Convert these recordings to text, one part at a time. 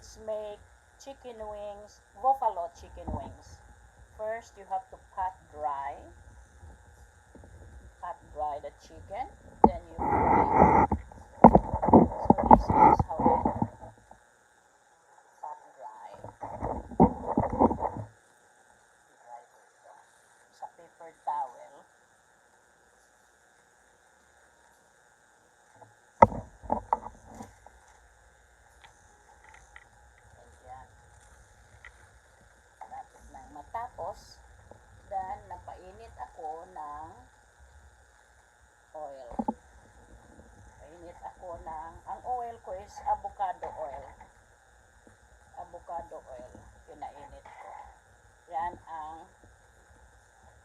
let's make chicken wings, buffalo chicken wings. First, you have to pat dry the chicken, then you fry. So this is how you pat dry. Dry ko ito sa paper towel. Ayan. Tapos nang matapos, then napainit ako ng oil. Painit ako ang oil ko is avocado oil. Avocado oil, pinainit ko. Yan ang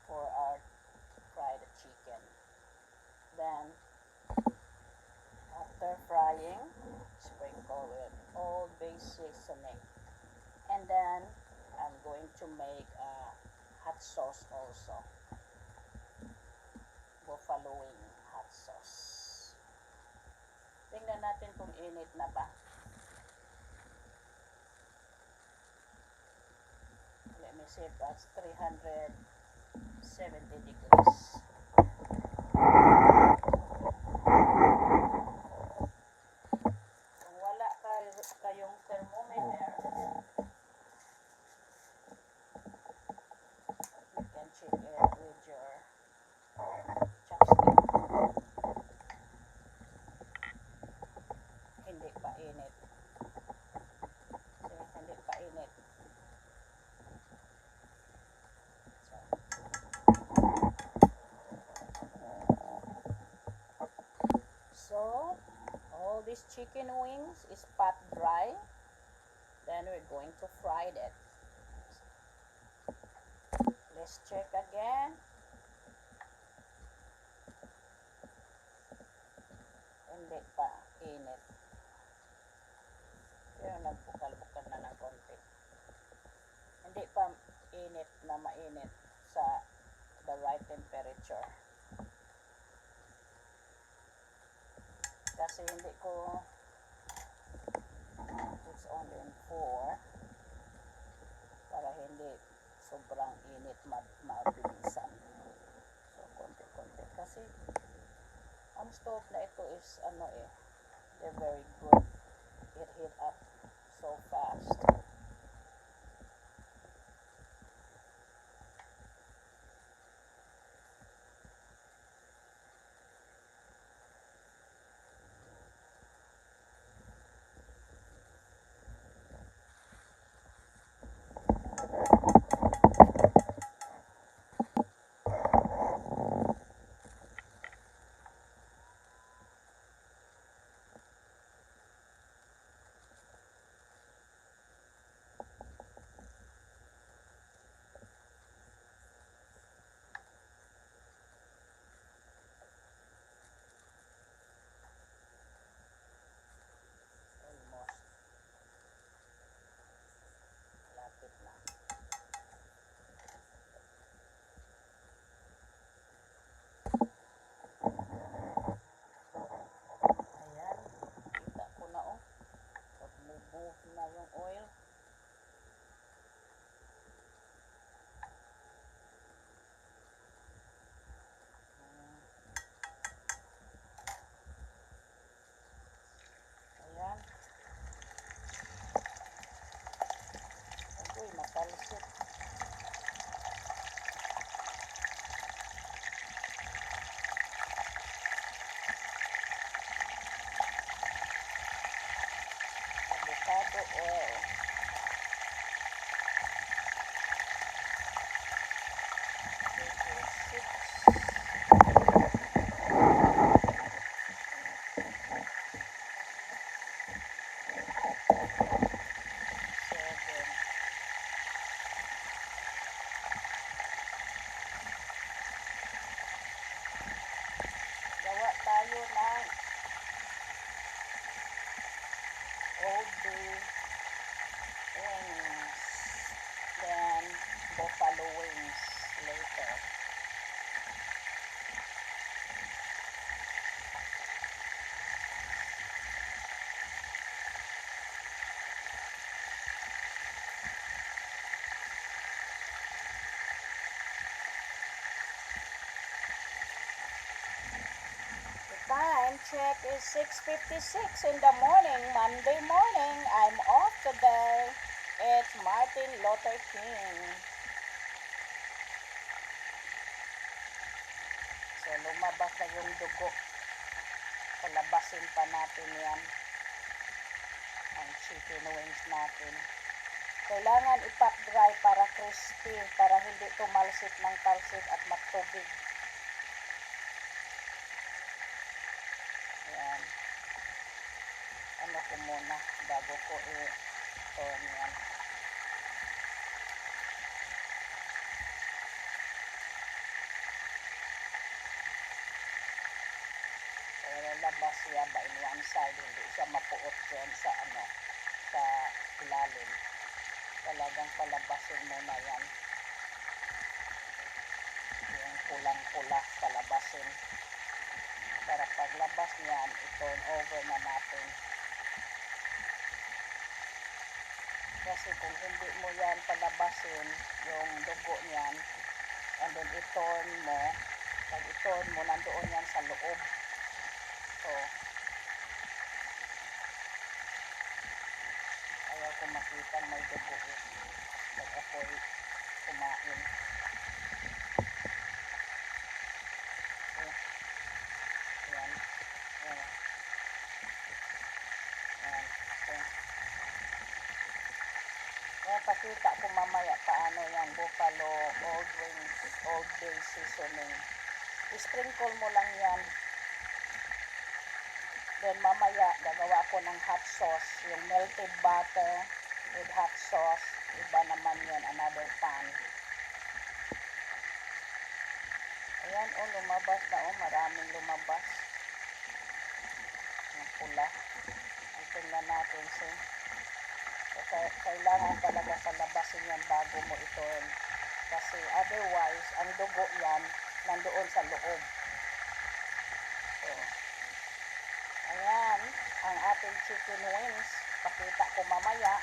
for our fried chicken. Then, after frying, sprinkle with all base seasoning. And then, I'm going to make a hot sauce also. Buffalo wing hot sauce. Tingnan natin kung init na ba. Let me see if that's 370 degrees. Kung wala kayong thermometer, you can check it with your chopstick. Hindi pa init. Hindi pa init. So, all these chicken wings is pat dry. Then we're going to fry it. Let's check again. Hindi pa init. Pero nagbukal-bukal na ng konti. Hindi pa init na mainit sa the right temperature. Kasi hindi ko, it's only in 4 para hindi sobrang init mabilisan. So, konti-konti. Kasi ang stove na ito is they're very good. It heat up so fast. Na yung oil. Ayan. Ako'y matalsik. Avocado oil. Gawa tayo ng old beef wings, then buffalo wings later. check is 6:56 in the morning, Monday morning. I'm off today. It's Martin Luther King. So, lumabas na yung dugo. Palabasin pa natin yan. Ang chicken wings natin. Kailangan ipat dry para crispy, para hindi tumalsik ng talsik at magtubig. Ayan. Ano ko muna bago ko i-turn yan. So, lalabas siya ba in one side, hindi siya mapuot dyan sa sa ilalim. Talagang palabasin muna yan. Yung pulang-pula, palabasin. Para paglabas niyan, i-turn over na natin. Kasi kung hindi mo yan palabasin, yung dugo niyan, and then i-turn mo, pag i-turn mo, nandoon yan sa loob. So, ayaw ko makita may dugo pag ako'y kumain. Ayan. Ayan. Ayan. Okay. Kaya pakita ko mamaya paano yung buffalo old bay seasoning. I-sprinkle mo lang yan. Then mamaya gagawa ko ng hot sauce, yung melted butter with hot sauce. Iba naman yun, another pan. Ayan, lumabas na, maraming lumabas. Ang pula. Ang tingnan natin, see. So, kailangan talaga palabasin yan bago mo i-turn. Kasi otherwise, ang dugo yan nandoon sa loob. So, ayan, ang ating chicken wings. Pakita ko mamaya.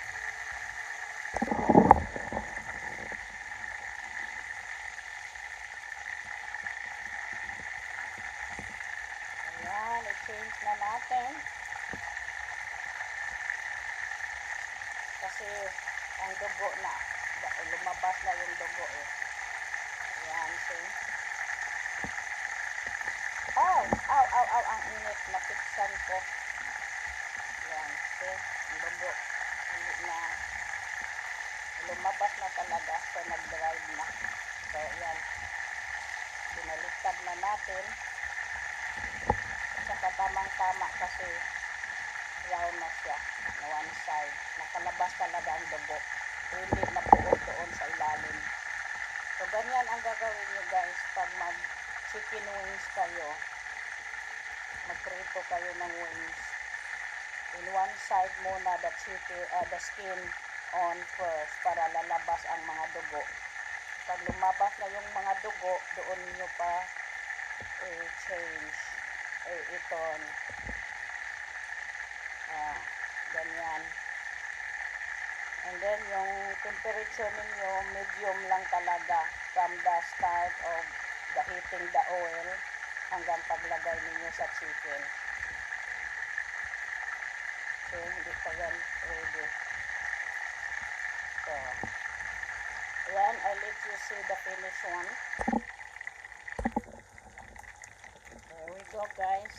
Ayan, i-change na natin. Kasi ang dugo na, lumabas na yung dugo Ayan, see. Ow, ang init, napiksan ko. Ayan, see, ang dugo. Hindi na, lumabas na talaga, so nag-drive na. So, ayan, pinaliktad na natin. At saka tamang-tama kasi brown na siya na one side. Nakalabas talaga ang dugo. Hindi napuot doon sa ilalim. So, ganyan ang gagawin nyo guys pag mag-chicken wings kayo. Magprito kayo ng wings. In one side muna the skin on first para lalabas ang mga dugo. Pag lumabas na yung mga dugo, doon nyo pa change. I-turn. Ganyan. And then, yung temperature ninyo, medium lang talaga from the start of the heating the oil hanggang paglagay ninyo sa chicken. So, hindi pa yan ready. So, ayan, I'll let you see the finished one. There we go, guys.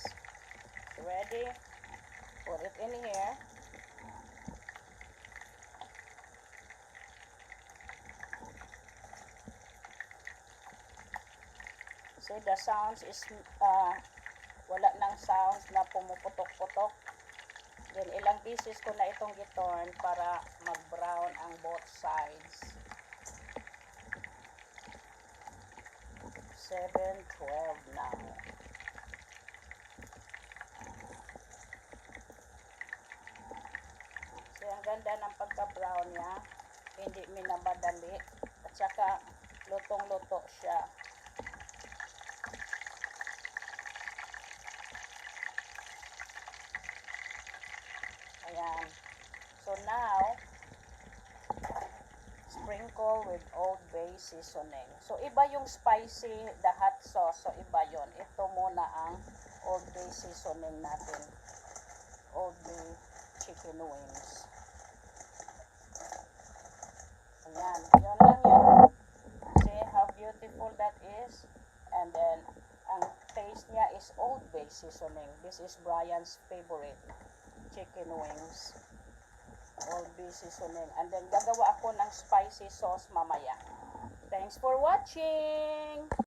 Ready? Put it in here. See, the sounds is wala nang sounds na pumuputok-putok. Then ilang pieces ko na itong gitorn para mag-brown ang both sides. 7:12 now. So, ang ganda ng pagka-brown niya. Hindi minabadali. At saka, lutong-luto siya. Ayan. So, now, Sprinkle with Old Bay seasoning. So, iba yung spicy, the hot sauce. So, iba yon. Ito muna ang Old Bay seasoning natin. Old Bay chicken wings. Ayan. Yun lang yun. See how beautiful that is? And then, ang taste niya is Old Bay seasoning. This is Brian's favorite chicken wings. Old Bay seasoning. And then, gagawa ako ng spicy sauce mamaya. Thanks for watching!